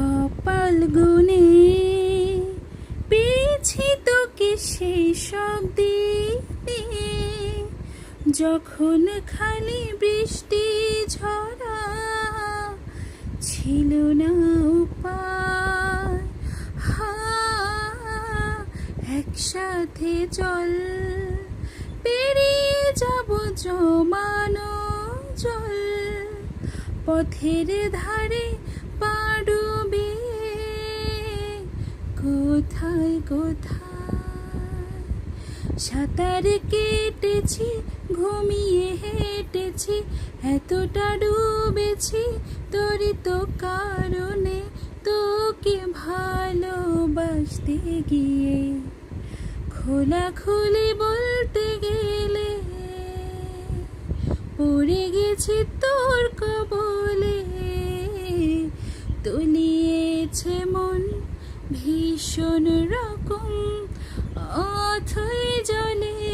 কপাল গুনে পেয়েছি তোকে সেই সব দিনে, যখন খালি বৃষ্টি ঝরা ছিল না উপায়। একসাথে চল, পেরিয়ে যাব জমানো জল, পথের ধারে পা ডুবিয়ে কোথায় কোথায়। সাঁতার কেটেছি, ঘুমিয়ে হেঁটেছি, এতটা ডুবেছি তোরই তো কারণে, তোকে ভালোবাসতে গিয়ে খোলাখুলি বলতে গেলে পড়ে গেছি তোর কবলে। তলিয়েছে মন ভীষণ রকম অথই জলে।